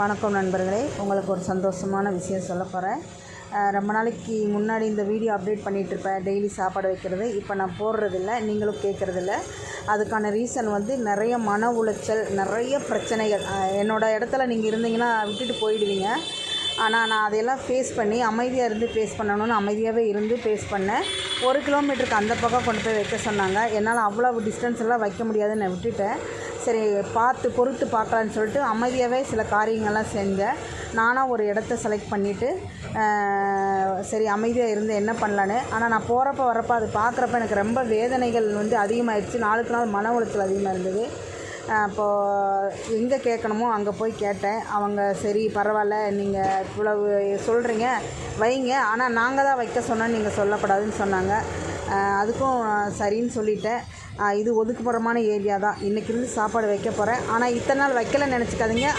வணக்கம் நண்பர்களே, உங்களுக்கு ஒரு சந்தோஷமான விஷயம் சொல்ல போகிறேன். ரொம்ப நாளைக்கு முன்னாடி இந்த வீடியோ அப்டேட் பண்ணிகிட்ருப்பேன், டெய்லி சாப்பாடு வைக்கிறது. இப்போ நான் போடுறதில்ல, நீங்களும் கேட்குறதில்ல. அதுக்கான ரீசன் நிறைய மன உளைச்சல், நிறைய பிரச்சனைகள். என்னோடய இடத்துல நீங்கள் இருந்தீங்கன்னா விட்டுட்டு போயிடுவீங்க. ஆனால் நான் அதையெல்லாம் ஃபேஸ் பண்ணி அமைதியாக இருந்து ஃபேஸ் பண்ணணும்னு அமைதியாகவே இருந்து ஃபேஸ் பண்ணேன். 1 கிலோமீட்டருக்கு அந்த பக்கம் கொண்டு போய் வைக்க சொன்னாங்க. என்னால் அவ்வளவு டிஸ்டன்ஸ் எல்லாம் வைக்க முடியாதுன்னு நான் விட்டுட்டேன். சரி, பொறுத்து பார்க்கலான்னு சொல்லிட்டு அமைதியாகவே சில காரியங்கள்லாம் செஞ்சேன். நானாக ஒரு இடத்த செலக்ட் பண்ணிவிட்டு சரி அமைதியாக இருந்து என்ன பண்ணலான்னு. ஆனால் நான் போகிறப்ப வரப்போ அது பார்க்குறப்ப எனக்கு ரொம்ப வேதனைகள் அதிகமாகிடுச்சு. நாளுக்கு நாள் மன உளைச்சல் அதிகமாக இருந்தது. அப்போது எங்கே கேட்கணுமோ அங்கே போய் கேட்டேன். அவங்க சரி பரவாயில்ல, நீங்கள் இவ்வளவு சொல்கிறீங்க வைங்க, ஆனால் நாங்கள் தான் வைக்க சொன்னோம், நீங்கள் சொல்லக்கூடாதுன்னு சொன்னாங்க. அதுக்கும் சரின்னு சொல்லிட்டேன். இது ஒதுக்குப்புறமான ஏரியா தான். இன்றைக்கி இருந்து சாப்பாடு வைக்க போகிறேன். ஆனால் இத்தனை நாள் வைக்கலைன்னு நினச்சிக்காதீங்க.